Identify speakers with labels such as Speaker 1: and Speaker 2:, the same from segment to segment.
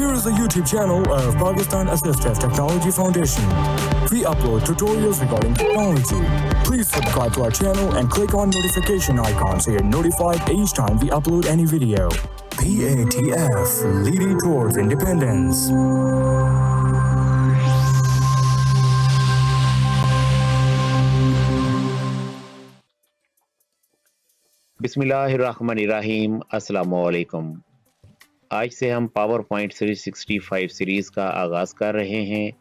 Speaker 1: Here is the YouTube channel of Pakistan Assistive Technology Foundation. We upload tutorials regarding technology. Please subscribe to our channel and click on notification icon so you're notified each time we upload any video. PATF, leading towards independence.
Speaker 2: बिस्मिल्लाहिर्रहमानिर्रहीम, अस्सलामुअलैकुम। आज से हम power point series 65 series का आगाज़ कर रहे हैं।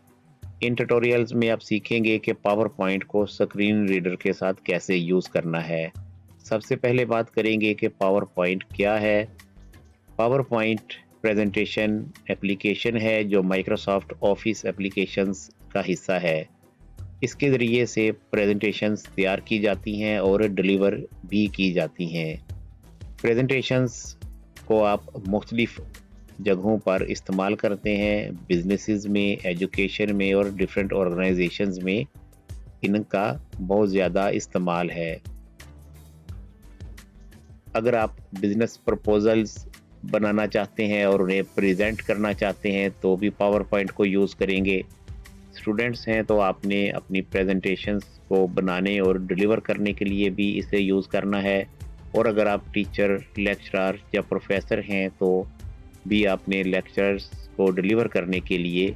Speaker 2: इन ट्यूटोरियल्स में आप सीखेंगे कि पावर पॉइंट को स्क्रीन रीडर के साथ कैसे यूज़ करना है। सबसे पहले बात करेंगे कि पावर पॉइंट क्या है। पावर पॉइंट प्रेजेंटेशन एप्लीकेशन है जो माइक्रोसॉफ्ट ऑफिस एप्लीकेशंस का हिस्सा है। इसके ज़रिए से प्रेजेंटेशंस तैयार की जाती हैं और डिलीवर भी की जाती हैं। प्रेजेंटेशंस को आप मुख्तलिफ़ जगहों पर इस्तेमाल करते हैं, बिजनेसेस में, एजुकेशन में और डिफरेंट ऑर्गेनाइजेशंस में इनका बहुत ज़्यादा इस्तेमाल है। अगर आप बिज़नेस प्रपोजल्स बनाना चाहते हैं और उन्हें प्रेजेंट करना चाहते हैं तो भी पावर पॉइंट को यूज़ करेंगे। स्टूडेंट्स हैं तो आपने अपनी प्रेजेंटेशंस को बनाने और डिलीवर करने के लिए भी इसे यूज़ करना है। और अगर आप टीचर, लेक्चरर या प्रोफेसर हैं तो भी आपने लेक्चर्स को डिलीवर करने के लिए,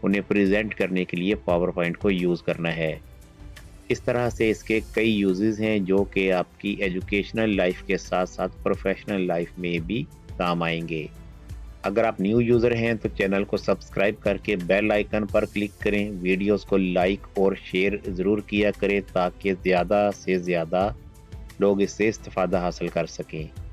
Speaker 2: उन्हें प्रेजेंट करने के लिए पावर पॉइंट को यूज़ करना है। इस तरह से इसके कई यूजेस हैं जो कि आपकी एजुकेशनल लाइफ के साथ साथ प्रोफेशनल लाइफ में भी काम आएंगे। अगर आप न्यू यूज़र हैं तो चैनल को सब्सक्राइब करके बेल आइकन पर क्लिक करें। वीडियोस को लाइक और शेयर ज़रूर किया करें ताकि ज़्यादा से ज़्यादा लोग इससे इस्तिफ़ादा हासिल कर सकें।